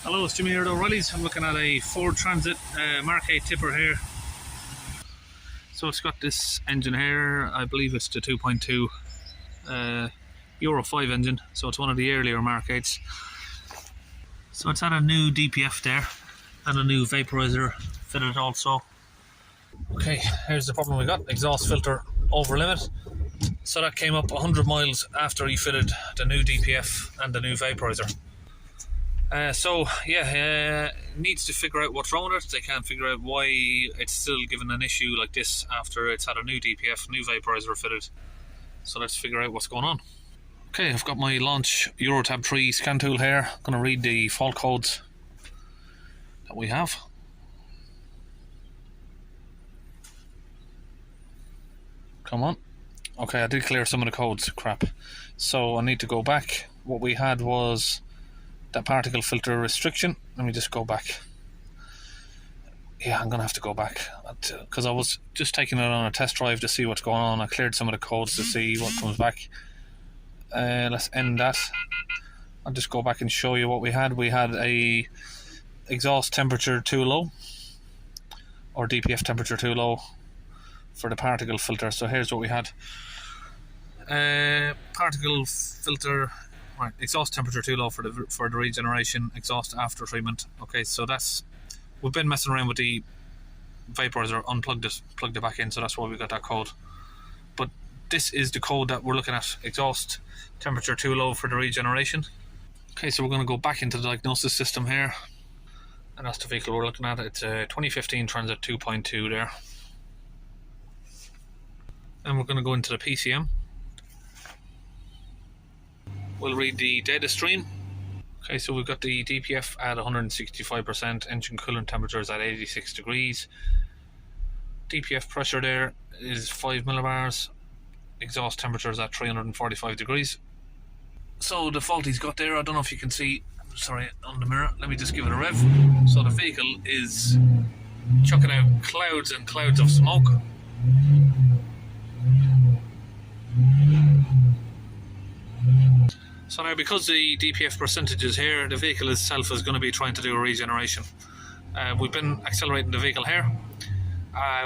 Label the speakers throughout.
Speaker 1: Hello, it's Jimmy here at O'Reilly's. I'm looking at a Ford Transit MK8 tipper here. So it's got this engine here. I believe it's the 2.2 Euro 5 engine, so it's one of the earlier MK8s. So it's had a new DPF there and a new vaporizer fitted also. Okay, here's the problem we got: exhaust filter over limit. So that came up 100 miles after he fitted the new DPF and the new vaporizer. Needs to figure out what's wrong with it. They can't figure out why it's still giving an issue like this after it's had a new DPF, new vaporizer fitted. So let's figure out what's going on. Okay, I've got my launch Eurotab 3 scan tool here. I'm going to read the fault codes that we have. Come on. Okay, I did clear some of the codes, crap. So I need to go back. What we had was that particle filter restriction. Let me just go back. Yeah, I'm gonna have to go back because I was just taking it on a test drive to see what's going on. I cleared some of the codes to see what comes back. Let's end that. I'll just go back and show you what we had. We had a exhaust temperature too low, or DPF temperature too low for the particle filter. So here's what we had. Particle filter, right, exhaust temperature too low for the regeneration, exhaust after treatment. Okay, so we've been messing around with the vaporizer, unplugged it, plugged it back in, so that's why we got that code. But this is the code that we're looking at: exhaust temperature too low for the regeneration. Okay, so we're going to go back into the diagnosis system here, and that's the vehicle we're looking at. It's a 2015 Transit 2.2 there. And we're going to go into the PCM. We'll read the data stream. Okay, so we've got the DPF at 165%, engine coolant temperature is at 86 degrees. DPF pressure there is 5 millibars. Exhaust temperature is at 345 degrees. So the fault he's got there, I don't know if you can see, sorry, on the mirror. Let me just give it a rev. So the vehicle is chucking out clouds and clouds of smoke. So now, because the DPF percentage is here, the vehicle itself is going to be trying to do a regeneration. We've been accelerating the vehicle here.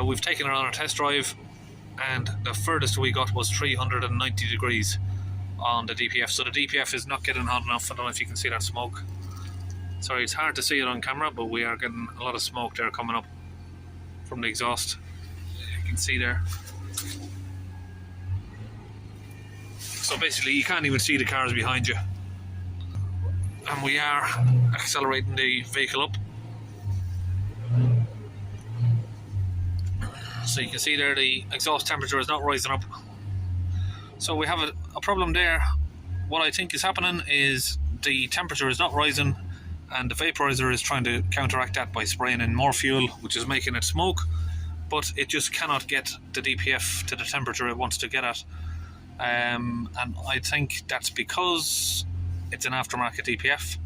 Speaker 1: We've taken it on a test drive, and the furthest we got was 390 degrees on the DPF. So the DPF is not getting hot enough. I don't know if you can see that smoke. Sorry, it's hard to see it on camera, but we are getting a lot of smoke there coming up from the exhaust. You can see there. So basically you can't even see the cars behind you. And we are accelerating the vehicle up. So you can see there the exhaust temperature is not rising up. So we have a problem there. What I think is happening is the temperature is not rising, and the vaporizer is trying to counteract that by spraying in more fuel, which is making it smoke, but it just cannot get the DPF to the temperature it wants to get at. And I think that's because it's an aftermarket DPF,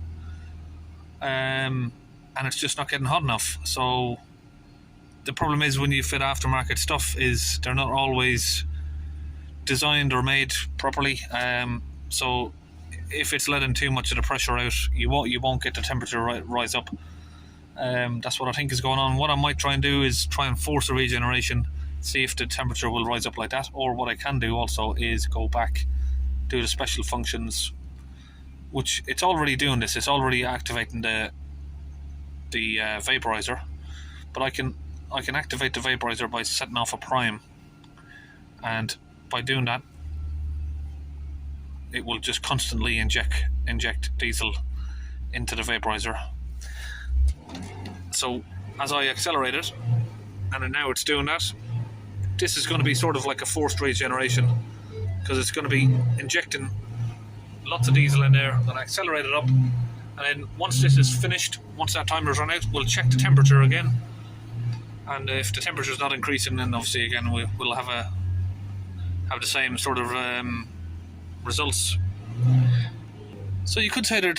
Speaker 1: and it's just not getting hot enough. So the problem is, when you fit aftermarket stuff, is they're not always designed or made properly. So if it's letting too much of the pressure out, you won't get the temperature rise up. That's what I think is going on. What I might try and do is try and force a regeneration, see if the temperature will rise up like that. Or what I can do also is go back, do the special functions, which it's already doing this. It's already activating the vaporizer, but I can activate the vaporizer by setting off a prime, and by doing that, it will just constantly inject diesel into the vaporizer. So as I accelerate it, and now it's doing that, this is going to be sort of like a forced regeneration, because it's going to be injecting lots of diesel in there. I'm going to accelerate it up, and then once this is finished, once that timer's run out, we'll check the temperature again, and if the temperature is not increasing, then obviously again we'll have the same sort of results. So you could say there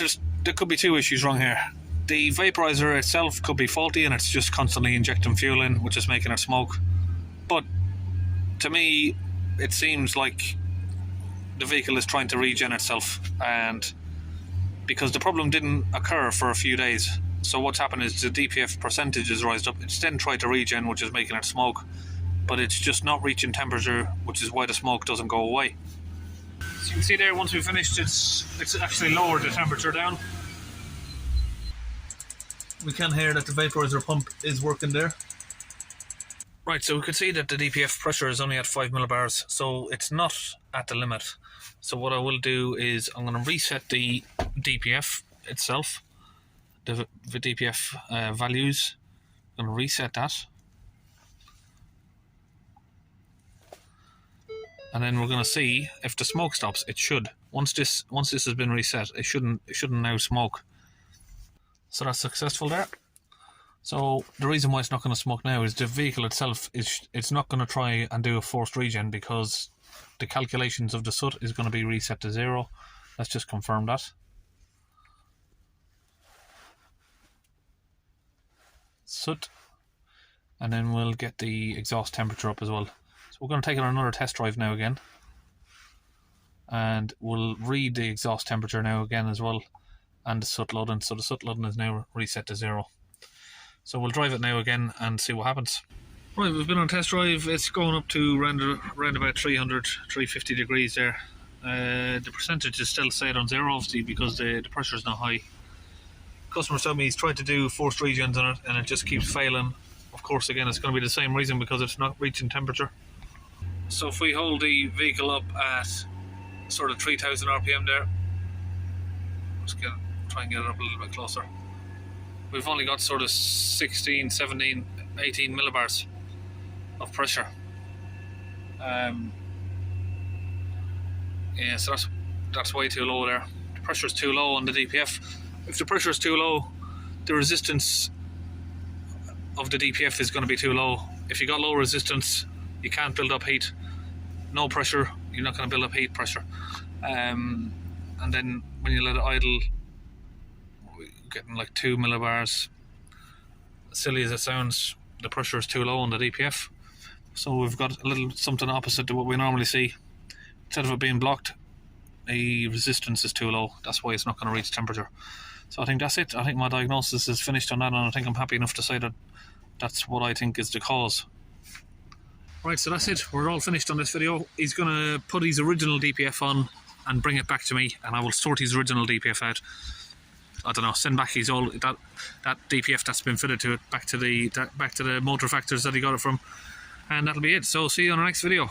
Speaker 1: could be two issues wrong here. The vaporizer itself could be faulty, and it's just constantly injecting fuel in, which is making it smoke. But to me, it seems like the vehicle is trying to regen itself, and because the problem didn't occur for a few days, so what's happened is the DPF percentage is rised up. It's then tried to regen, which is making it smoke, but it's just not reaching temperature, which is why the smoke doesn't go away. So you can see there, once we finished, it's actually lowered the temperature down. We can hear that the vaporizer pump is working there. Right, so we can see that the DPF pressure is only at 5 millibars, so it's not at the limit. So what I will do is I'm going to reset the DPF itself, the DPF values. I'm going to reset that. And then we're going to see if the smoke stops. It should. Once this has been reset, it shouldn't now smoke. So that's successful there. So the reason why it's not going to smoke now is the vehicle itself it's not going to try and do a forced regen, because the calculations of the soot is going to be reset to 0. Let's just confirm that. Soot. And then we'll get the exhaust temperature up as well. So we're going to take it on another test drive now again. And we'll read the exhaust temperature now again as well. And the soot loading. So the soot loading is now reset to 0. So we'll drive it now again and see what happens. Right, we've been on a test drive. It's going up to around about 300, 350 degrees there. The percentage is still stayed on 0, obviously, because the pressure is not high. Customer told me he's tried to do forced regens on it and it just keeps failing. Of course, again, it's going to be the same reason, because it's not reaching temperature. So if we hold the vehicle up at sort of 3000 RPM there, let's try and get it up a little bit closer. We've only got sort of 16, 17, 18 millibars of pressure. Yeah, so that's way too low there. The pressure is too low on the DPF. If the pressure is too low, the resistance of the DPF is going to be too low. If you got low resistance, you can't build up heat. No pressure, you're not going to build up heat pressure. And then when you let it idle, we're getting like 2 millibars. Silly as it sounds, the pressure is too low on the DPF. So we've got a little something opposite to what we normally see. Instead of it being blocked, the resistance is too low. That's why it's not going to reach temperature. So I think that's it. I think my diagnosis is finished on that, and I think I'm happy enough to say that that's what I think is the cause. Right, so that's it. We're all finished on this video. He's going to put his original DPF on and bring it back to me, and I will sort his original DPF out. I don't know, send back his old that DPF that's been fitted to it back to the motor factors that he got it from, and that'll be it. So see you on the next video.